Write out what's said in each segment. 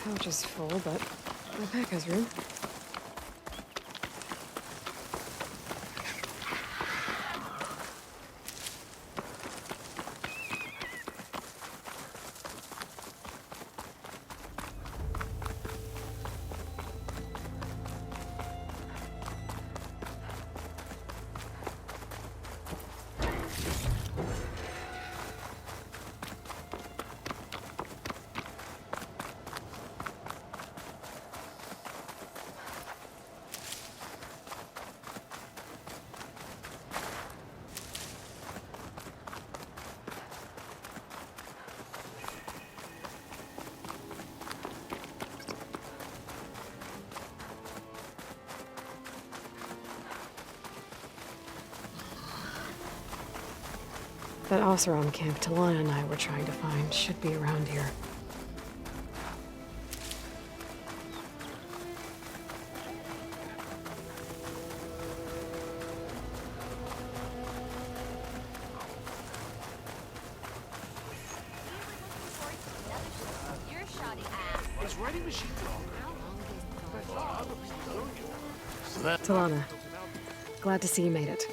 Pouch is full, but my pack has room. That Oseram camp Talana and I were trying to find should be around here. Talana, glad to see you made it.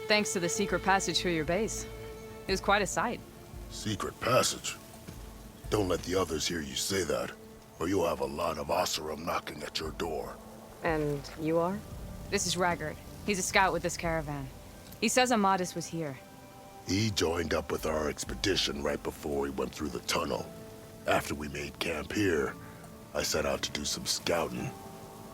Thanks to the secret passage through your base. It was quite a sight. Secret passage? Don't let the others hear you say that, or you'll have a lot of Oseram knocking at your door. And you are? This is Raggard. He's a scout with this caravan. He says Amadis was here. He joined up with our expedition right before we went through the tunnel. After we made camp here, I set out to do some scouting.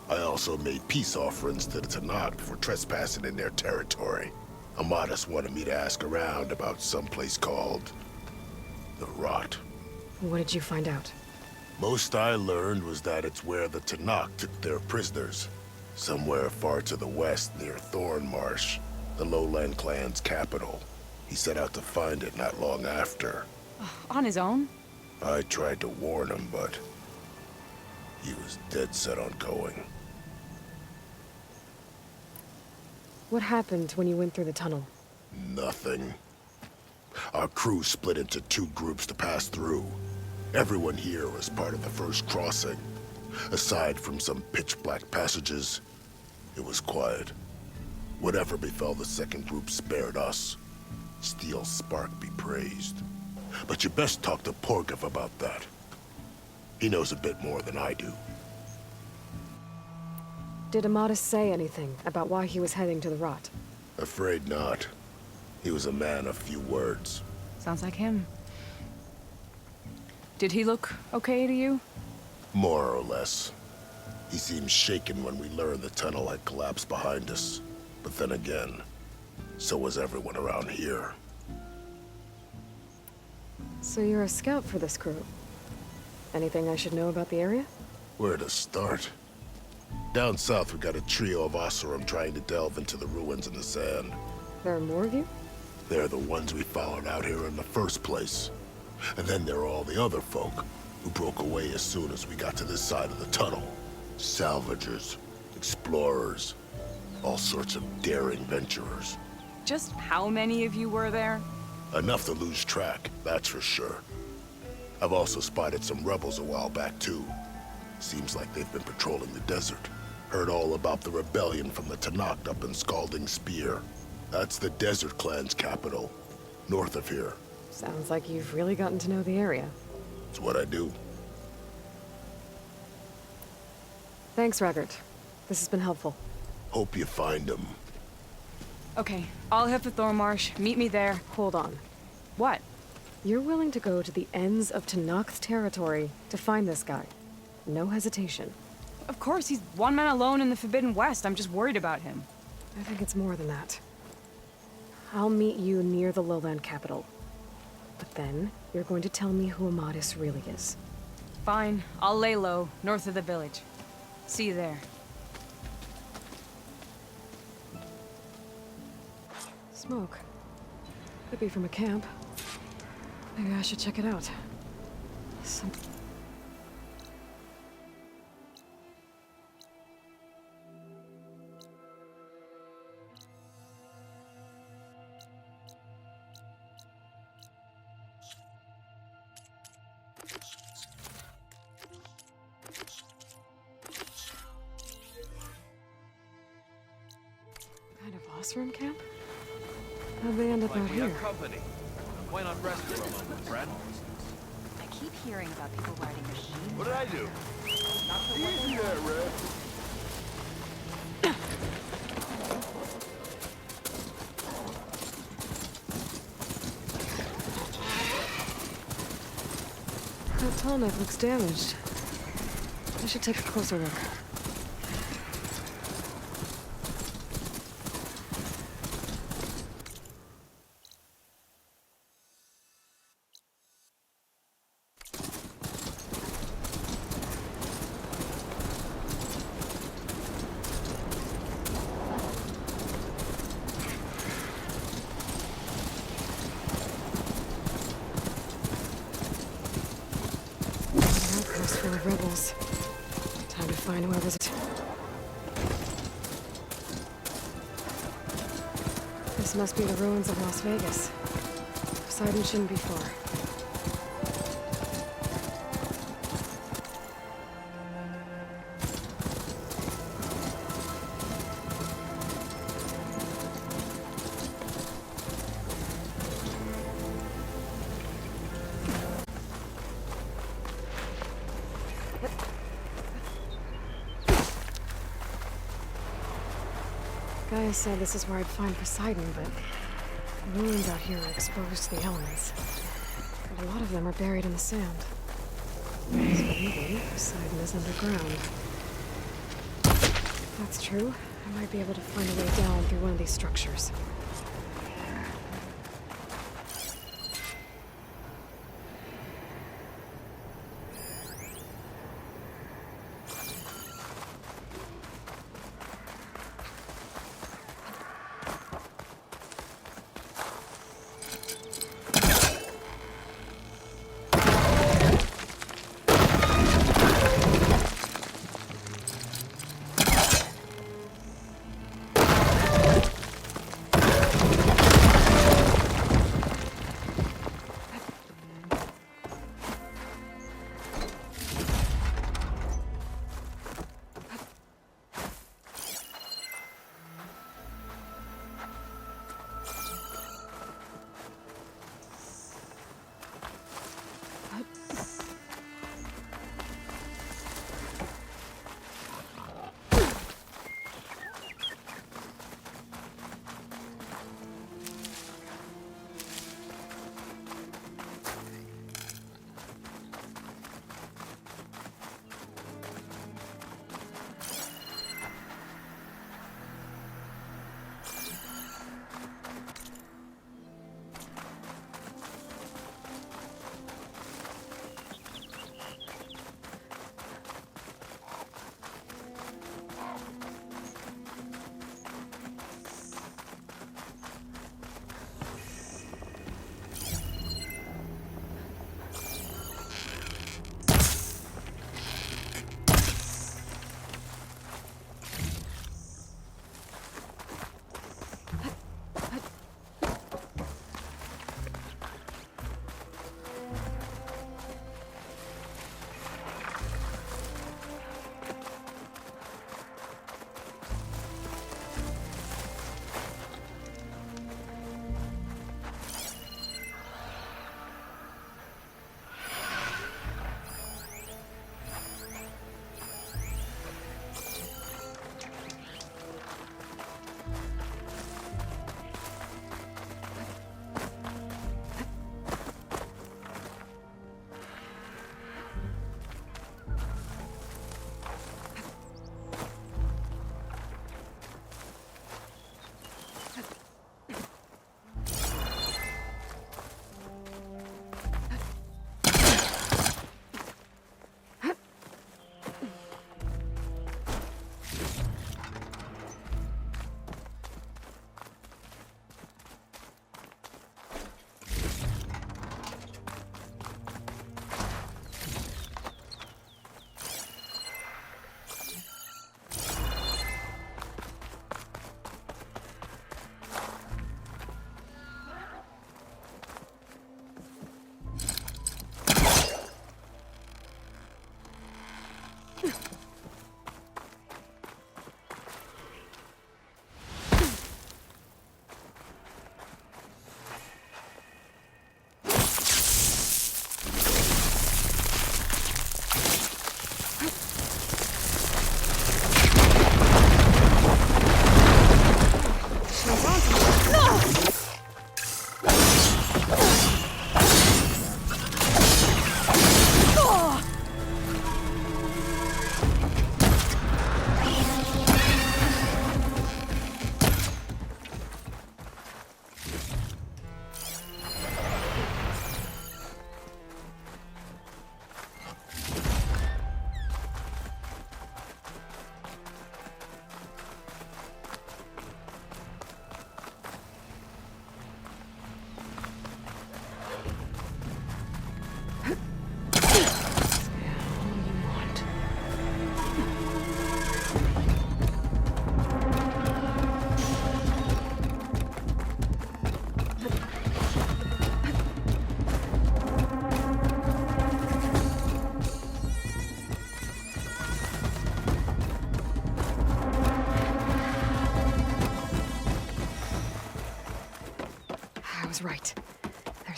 I also made peace offerings to the Tanakh for trespassing in their territory. Amadis wanted me to ask around about some place called the Rot. What did you find out? Most I learned was that it's where the Tanakh took their prisoners. Somewhere far to the west near Thornmarsh, the Lowland clan's capital. He set out to find it not long after. On his own? I tried to warn him, but he was dead set on going. What happened when you went through the tunnel? Nothing. Our crew split into two groups to pass through. Everyone here was part of the first crossing. Aside from some pitch-black passages, it was quiet. Whatever befell the second group spared us. Steel Spark be praised. But you best talk to Porgov about that. He knows a bit more than I do. Did Amadis say anything about why he was heading to the Rot? Afraid not. He was a man of few words. Sounds like him. Did he look okay to you? More or less. He seemed shaken when we learned the tunnel had collapsed behind us. But then again, so was everyone around here. So you're a scout for this crew. Anything I should know about the area? Where to start? Down south, we got a trio of Oseram trying to delve into the ruins in the sand. There are more of you? They're the ones we followed out here in the first place. And then there are all the other folk, who broke away as soon as we got to this side of the tunnel. Salvagers, explorers, all sorts of daring venturers. Just how many of you were there? Enough to lose track, that's for sure. I've also spotted some rebels a while back, too. Seems like they've been patrolling the desert. Heard all about the rebellion from the Tanakh up in Scalding Spear. That's the Desert Clan's capital, north of here. Sounds like you've really gotten to know the area. It's what I do. Thanks, Raggard. This has been helpful. Hope you find them. Okay, I'll head for Thornmarsh. Meet me there. Hold on. What? You're willing to go to the ends of Tanakh's territory to find this guy. No hesitation. Of course, he's one man alone in the Forbidden West. I'm just worried about him. I think it's more than that. I'll meet you near the lowland capital. But then, you're going to tell me who Amadis really is. Fine, I'll lay low, north of the village. See you there. Smoke. Could be from a camp. Maybe I should check it out. Some... classroom camp? How'd they end up out Like we have here? company. Why not rest for a moment, friend? I keep hearing about people riding machines. What did I do? Easy there, Red. That tall knife looks damaged. I should take a closer look. Outpost full of rebels. Time to find whoever's. This must be the ruins of Las Vegas. Poseidon shouldn't be far. Gaia said this is where I'd find Poseidon, but the ruins out here are exposed to the elements. And a lot of them are buried in the sand. So maybe Poseidon is underground. If that's true, I might be able to find a way down through one of these structures.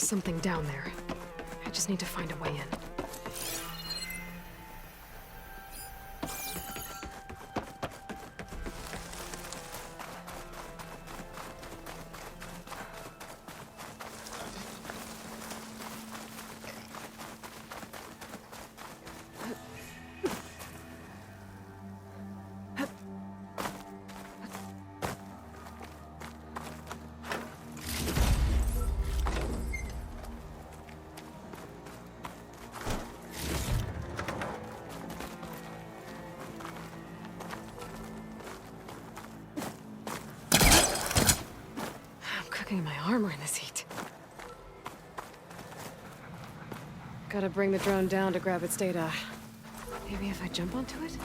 something down there. I just need to find a way in. Cooking my armor in this heat. Gotta bring the drone down to grab its data. Maybe if I jump onto it?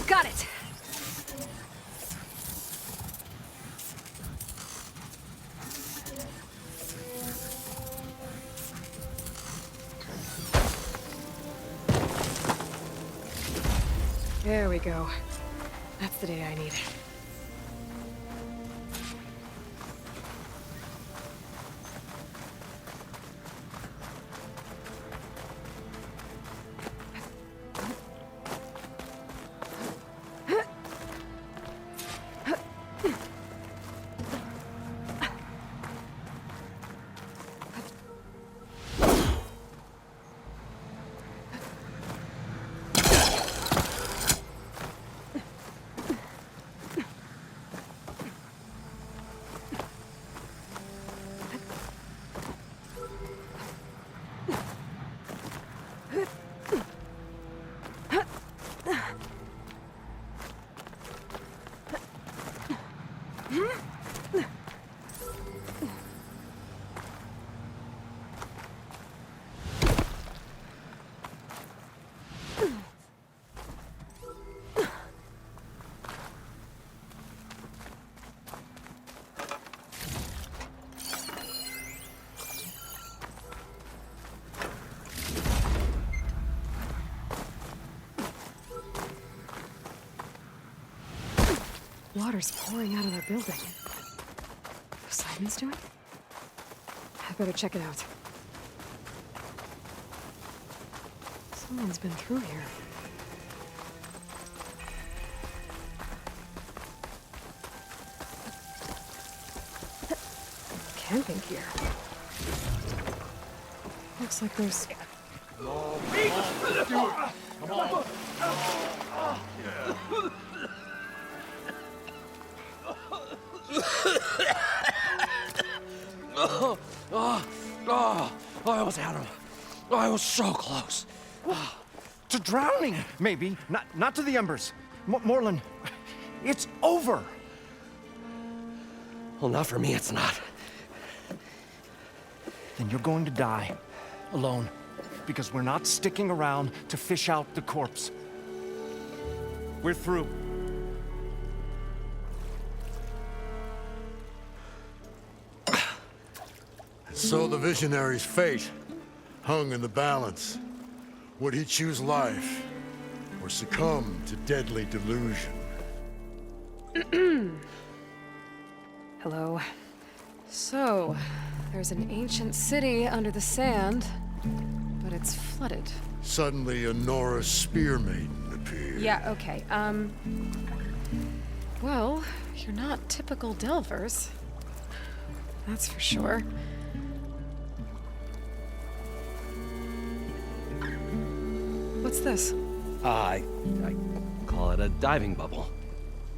Got it! There we go. That's the data I need. Water's pouring out of that building. Poseidon's doing? I better check it out. Someone's been through here. Camping gear. Looks like there's... I almost had him. I was so close. To drowning, maybe. Not to the embers. Moreland, it's over. Well, not for me, it's not. then you're going to die. Alone. Because we're not sticking around to fish out the corpse. We're through. So the visionary's fate hung in the balance. Would he choose life or succumb to deadly delusion? Hello. So, there's an ancient city under the sand, but it's flooded. Suddenly, a Nora spear maiden appeared. Yeah, okay. Well, you're not typical Delvers. That's for sure. What's this? I call it a diving bubble.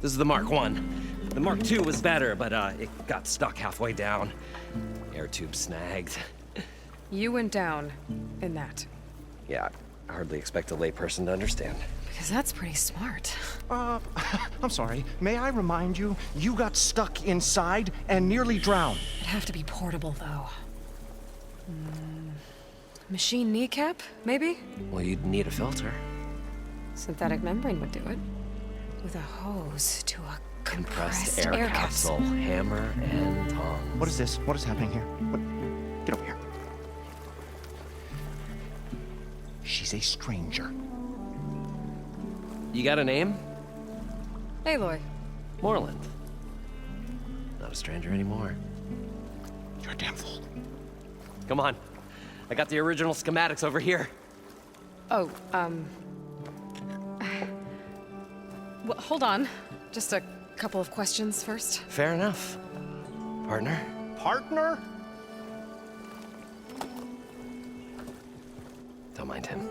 This is the Mark I. The Mark II was better, but it got stuck halfway down. Air tube snagged. You went down in that. Yeah, I hardly expect a layperson to understand. Because that's pretty smart. I'm sorry. May I remind you, you got stuck inside and nearly drowned. It'd have to be portable, though. Machine kneecap, maybe? Well, you'd need a filter. Synthetic membrane would do it. With a hose to a Compressed compressed air capsule, hammer and tongs. What is this? What is happening here? What? Get over here. She's a stranger. You got a name? Aloy. Moreland. Not a stranger anymore. You're a damn fool. Come on. I got the original schematics over here. Oh, well, hold on. Just a couple of questions first. Fair enough. Partner? Partner? Don't mind him.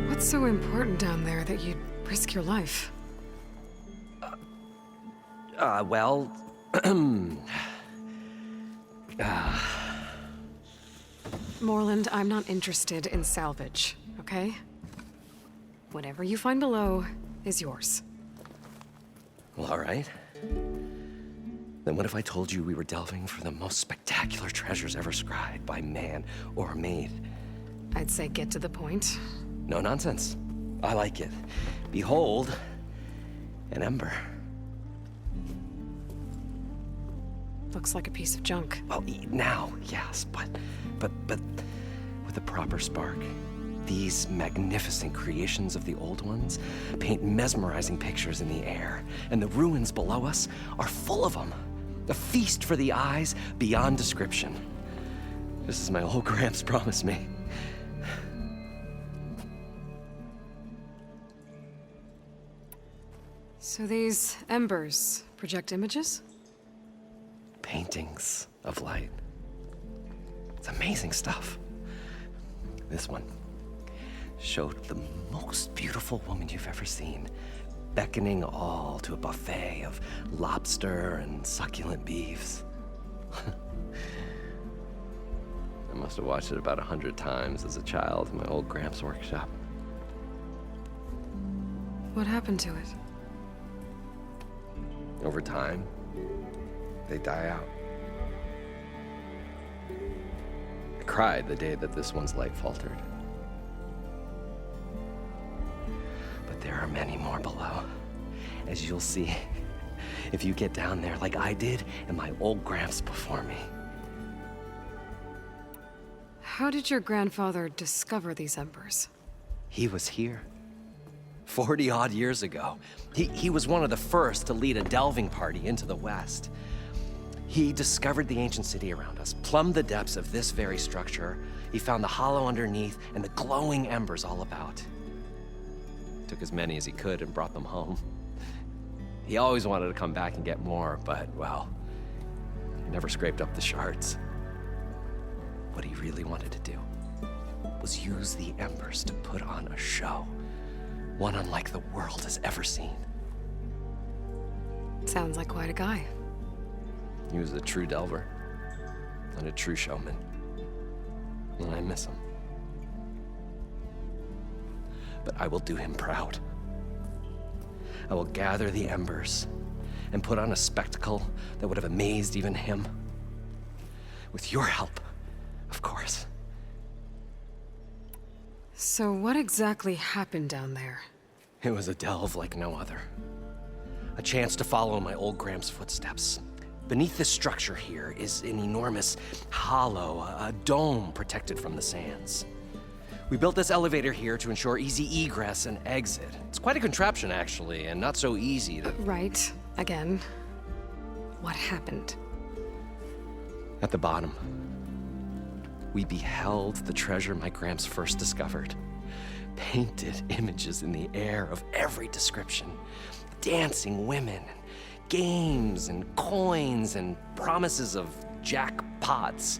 What's so important down there that you'd risk your life? Well... Moreland, I'm not interested in salvage, okay? Whatever you find below is yours. Well, all right. Then what if I told you we were delving for the most spectacular treasures ever scribed by man or maid? I'd say get to the point. No nonsense. I like it. Behold, an ember. Looks like a piece of junk. Well, now, yes, but with a proper spark. These magnificent creations of the old ones paint mesmerizing pictures in the air, and the ruins below us are full of them. A feast for the eyes beyond description. Just as my old Gramps promised me. So these embers project images? Paintings of light. It's amazing stuff. This one showed the most beautiful woman you've ever seen, beckoning all to a buffet of lobster and succulent beefs. I must have watched it about 100 times as a child in my old Gramps workshop. What happened to it? Over time, they die out. I cried the day that this one's light faltered. But there are many more below, as you'll see if you get down there like I did and my old Gramps before me. How did your grandfather discover these embers? He was here 40-odd years ago. He was one of the first to lead a delving party into the West. He discovered the ancient city around us, plumbed the depths of this very structure. He found the hollow underneath and the glowing embers all about. Took as many as he could and brought them home. He always wanted to come back and get more, but, well, he never scraped up the shards. What he really wanted to do was use the embers to put on a show, one unlike the world has ever seen. Sounds like quite a guy. He was a true delver and a true showman, and I miss him. But I will do him proud. I will gather the embers and put on a spectacle that would have amazed even him. With your help, of course. So what exactly happened down there? It was a delve like no other. A chance to follow my old Graham's footsteps. Beneath this structure here is an enormous hollow, a dome protected from the sands. We built this elevator here to ensure easy egress and exit. It's quite a contraption, actually, and not so easy to... Right. Again. What happened? At the bottom, we beheld the treasure my Gramps first discovered. Painted images in the air of every description. Dancing women, games and coins and promises of jackpots.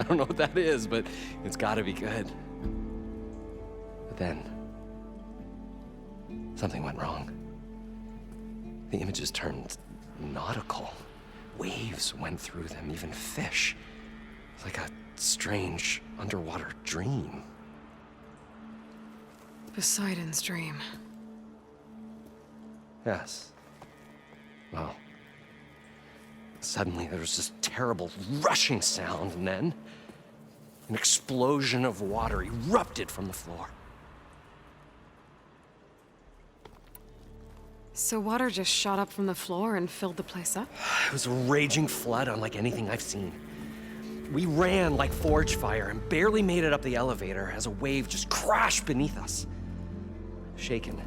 I don't know what that is, but it's gotta be good. But then, something went wrong. The images turned nautical. Waves went through them, even fish. It's like a strange underwater dream. Poseidon's dream. Yes. Well, suddenly there was this terrible rushing sound, and then an explosion of water erupted from the floor. So water just shot up from the floor and filled the place up? It was a raging flood unlike anything I've seen. We ran like forge fire and barely made it up the elevator as a wave just crashed beneath us. Shaken,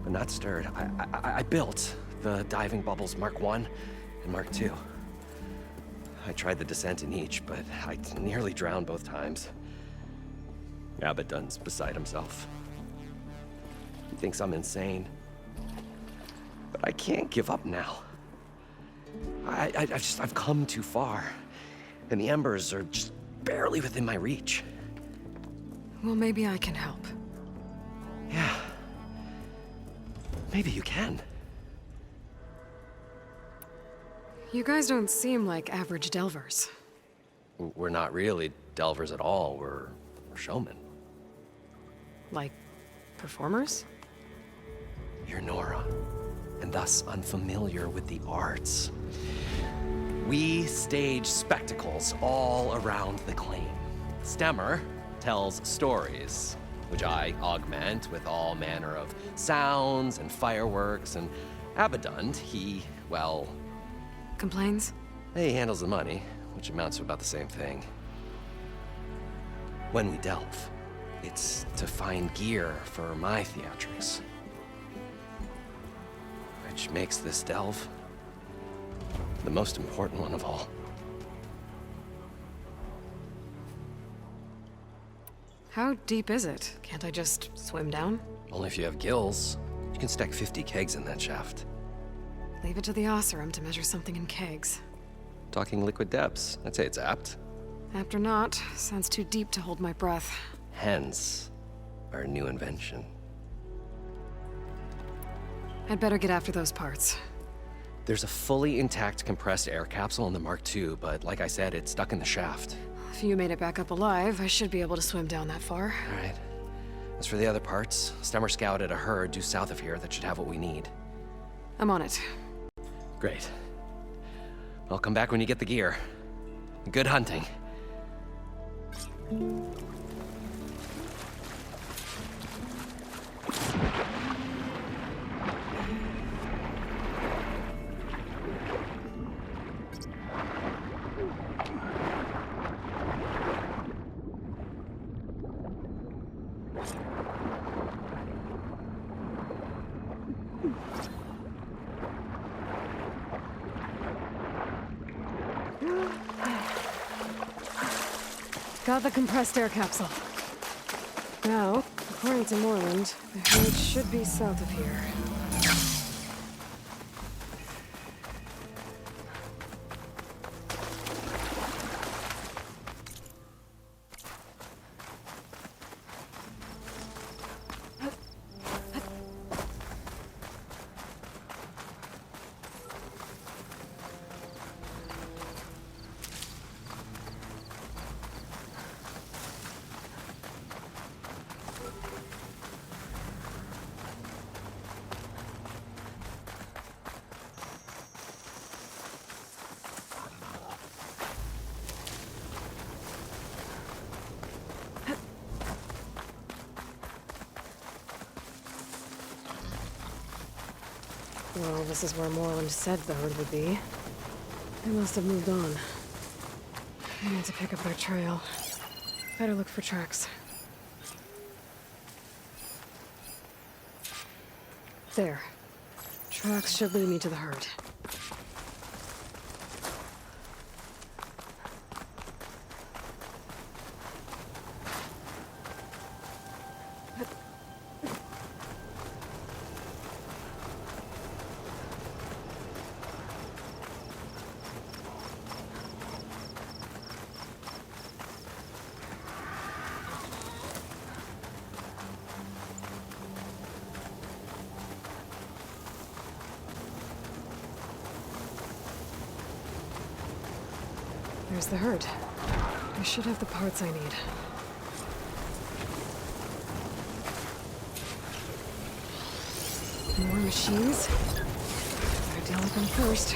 but not stirred, I built the diving bubbles Mark I and Mark II. I tried the descent in each, but I nearly drowned both times. Abaddon's beside himself. He thinks I'm insane. But I can't give up now. I've come too far. And the embers are just barely within my reach. Well, maybe I can help. Yeah. Maybe you can. You guys don't seem like average delvers. We're not really delvers at all. We're showmen. Like, performers? You're Nora, and thus unfamiliar with the arts. We stage spectacles all around the claim. Stemmer tells stories, which I augment with all manner of sounds and fireworks, and Abaddon, he, well... Complains? He handles the money, which amounts to about the same thing. When we delve, it's to find gear for my theatrics. Which makes this delve the most important one of all. How deep is it? Can't I just swim down? Only if you have gills. You can stack 50 kegs in that shaft. Leave it to the Osserum to measure something in kegs. Talking liquid depths, I'd say it's apt. Apt or not, sounds too deep to hold my breath. Hence, our new invention. I'd better get after those parts. There's a fully intact compressed air capsule in the Mark II, but like I said, it's stuck in the shaft. If you made it back up alive, I should be able to swim down that far. All right. As for the other parts, Stemmer scouted a herd due south of here that should have what we need. I'm on it. Great. I'll come back when you get the gear. Good hunting. Got the compressed air capsule. Now, according to Moreland, the herd should be south of here. Well, this is where Moreland said the herd would be. They must have moved on. I need to pick up their trail. Better look for tracks. There. Tracks should lead me to the herd. There's the herd. I should have the parts I need. More machines? Better deal with them first.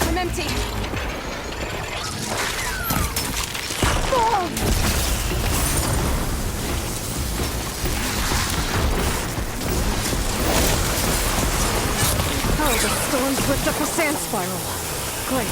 I'm empty. Oh, the storm's whipped up a sand spiral. Great.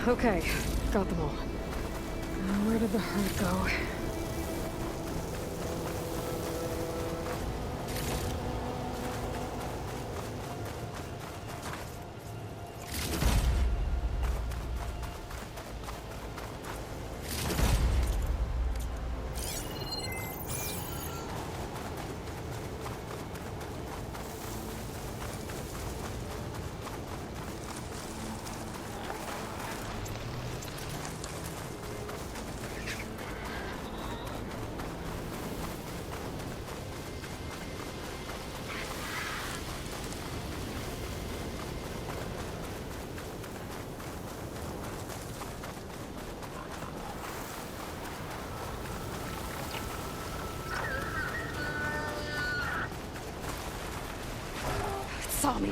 Okay, got them all. Now, where did the herd go? Saw me.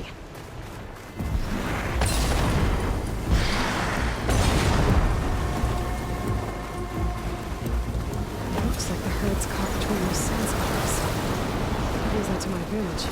Looks like the herd's caught between those sand spires. I'll use that to my advantage.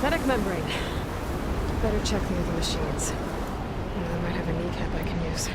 Synthetic membrane. Better check the other machines. One of them might have a kneecap I can use.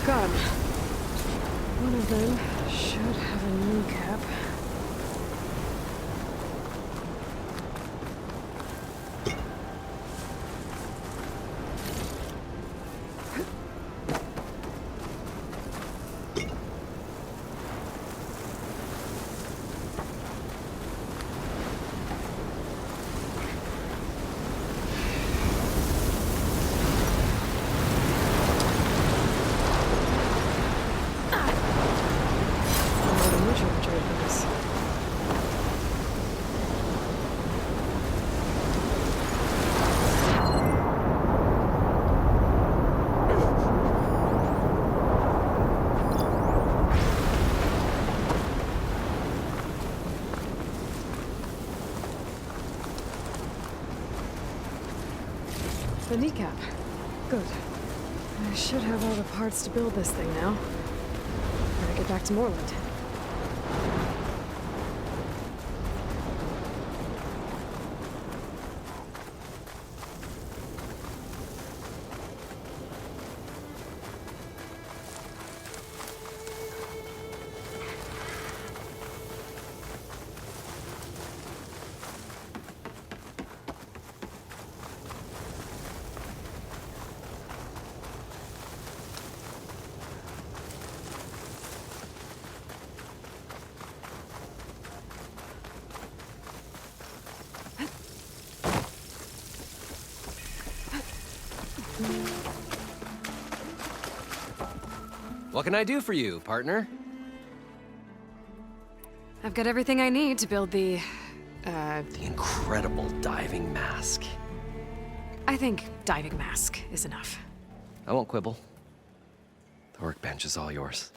Got 'em. One of them should have a kneecap. The kneecap. Good. I should have all the parts to build this thing now. Gotta get back to Moreland. What can I do for you, partner? I've got everything I need to build the incredible diving mask. I think diving mask is enough. I won't quibble. The workbench is all yours.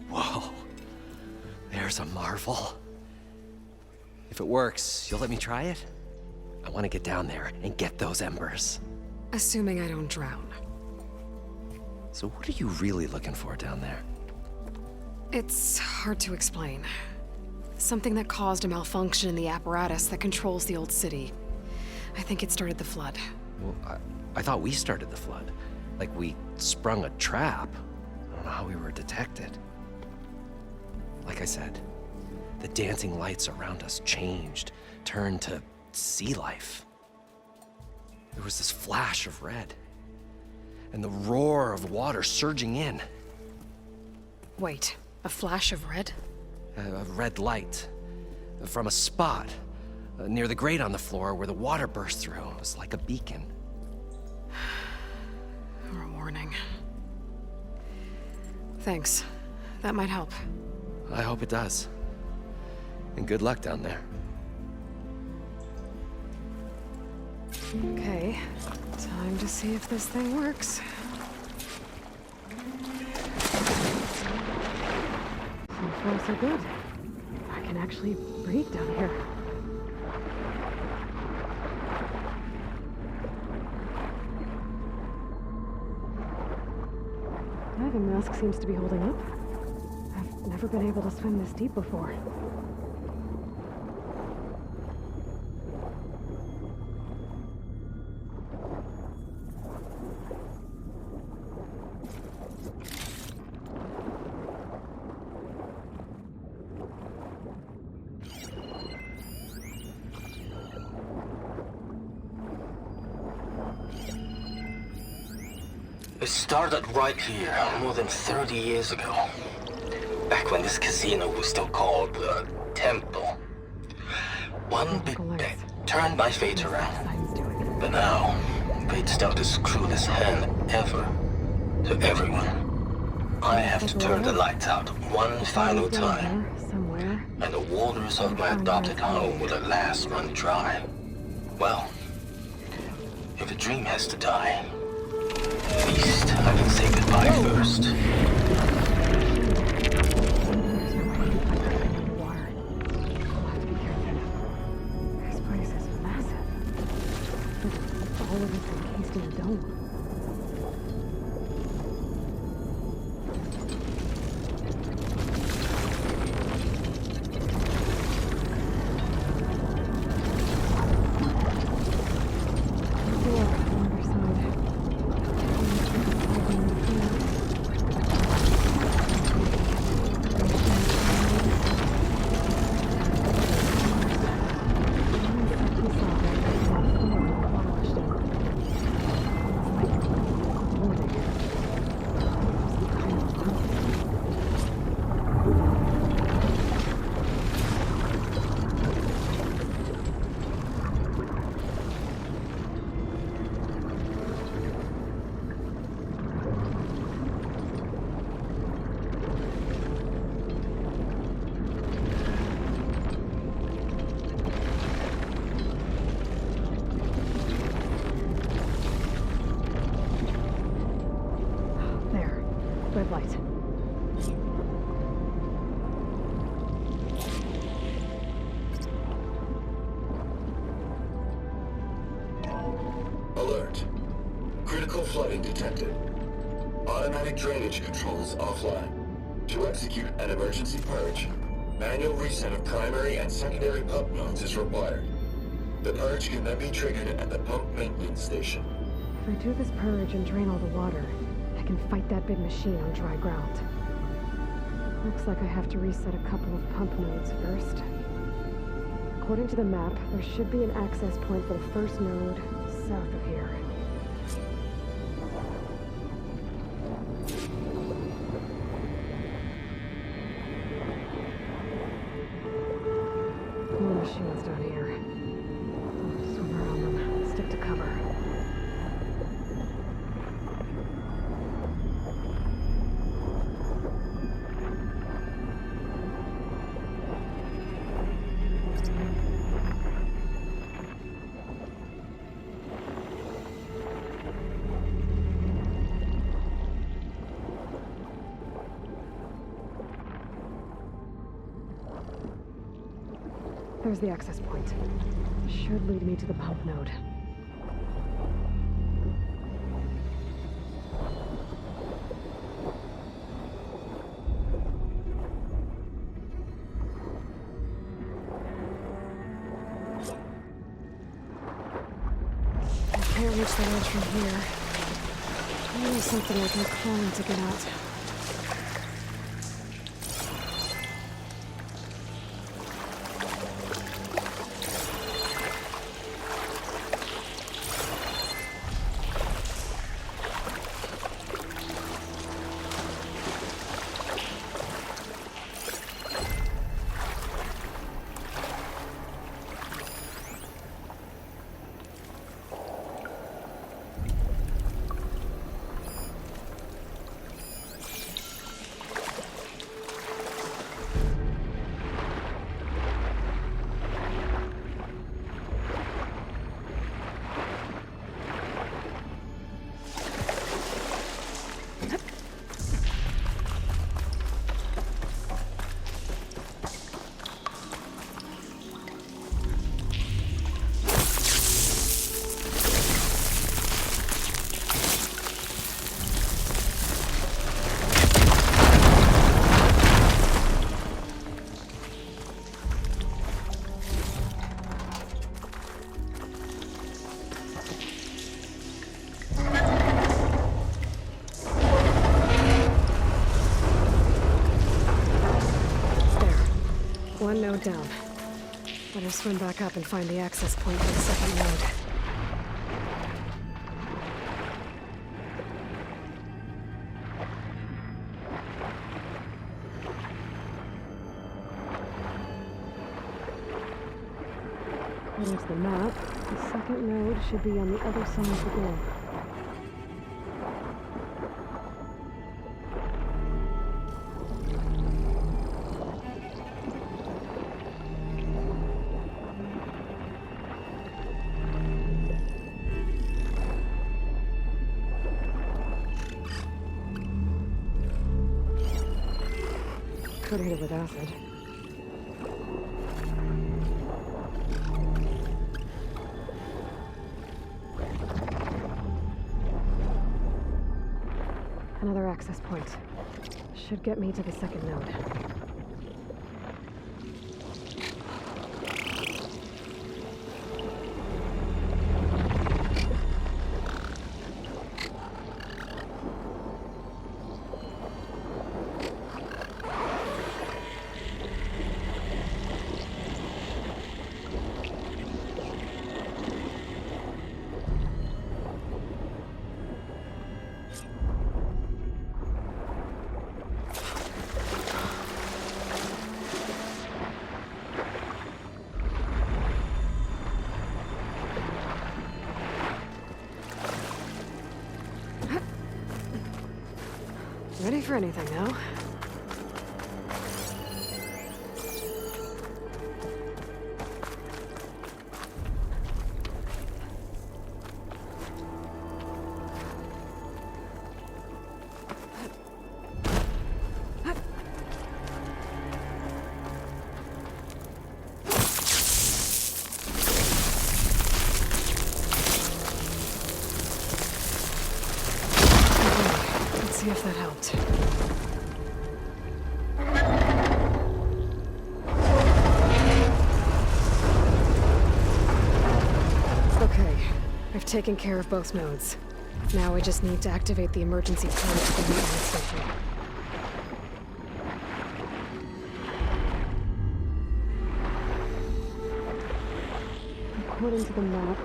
Whoa, there's a marvel. If it works, you'll let me try it? I want to get down there and get those embers. Assuming I don't drown. So what are you really looking for down there? It's hard to explain. Something that caused a malfunction in the apparatus that controls the old city. I think it started the flood. Well, I thought we started the flood. Like we sprung a trap. I don't know how we were detected. Like I said, the dancing lights around us changed, turned to sea life. there was this flash of red, and the roar of water surging in. Wait, a flash of red? A red light from a spot near the grate on the floor where the water burst through. It was like a beacon. Or a warning. Thanks. That might help. I hope it does. And good luck down there. Okay, time to see if this thing works. So far, so good. I can actually breathe down here. Diving mask seems to be holding up. I've never been able to swim this deep before. It started right here, more than 30 years ago. Back when this casino was still called the Temple. One big bet turned my fate around. But now, fate's dealt its cruelest hand ever to everyone. I have to turn the lights out one final time, and the waters of my adopted home will at last run dry. Well, if a dream has to die, at least I can say goodbye first. This place is massive. All of it's encased in a dome. Red light. Alert. Critical flooding detected. Automatic drainage controls offline. To execute an emergency purge, manual reset of primary and secondary pump nodes is required. The purge can then be triggered at the pump maintenance station. If I do this purge and drain all the water, I can fight that big machine on dry ground. Looks like I have to reset a couple of pump nodes first. According to the map, there should be an access point for the first node south of here. More machines down here. I'll swim around them, stick to cover. There's the access point. Should lead me to the pump node. I can't reach the ledge from here. Maybe something like me crawling to get out. one node down. Better swim back up and find the access point for the second node. According to the map, the second node should be on the other side of the door. Could hit it with acid. Another access point. Should get me to the second node. Ready for anything now? Let's see if that helped. Okay, I've taken care of both nodes. Now I just need to activate the emergency purge at the maintenance station. According to the map,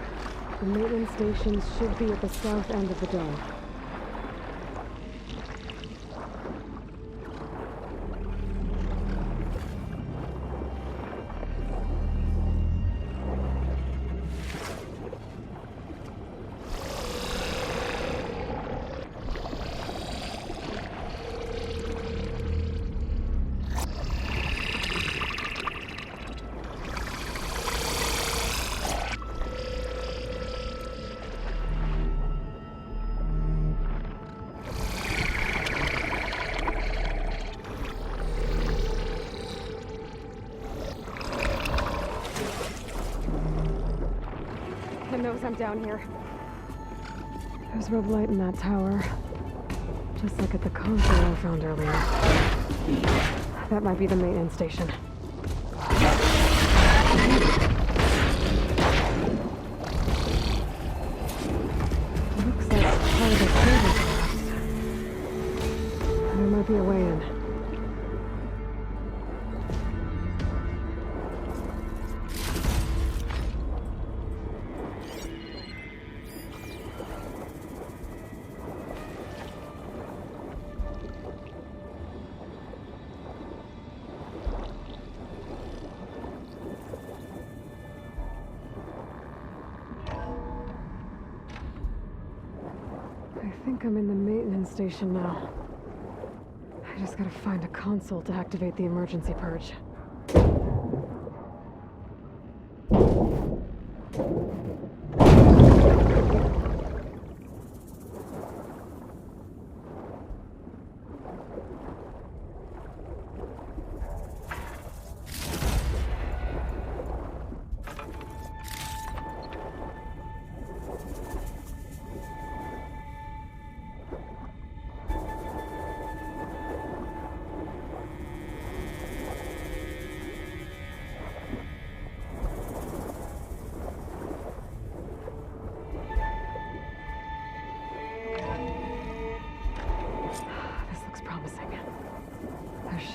the maintenance station should be at the south end of the dome. It knows I'm down here. There's red light in that tower. Just like at the console I found earlier. That might be the maintenance station. Looks like part of the cable collapsed. There might be a way in. I think I'm in the maintenance station now. I just gotta find a console to activate the emergency purge.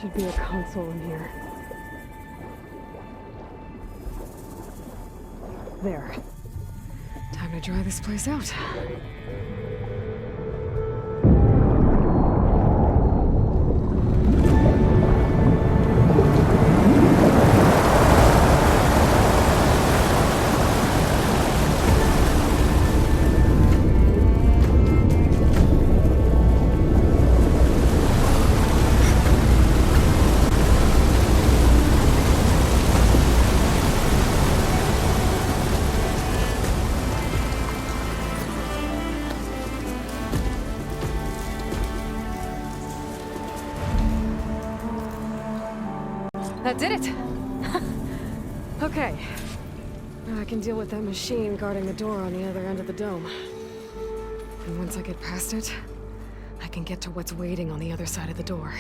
Should be a console in here. There. Time to dry this place out. That did it! Okay. Now I can deal with that machine guarding the door on the other end of the dome. And once I get past it, I can get to what's waiting on the other side of the door.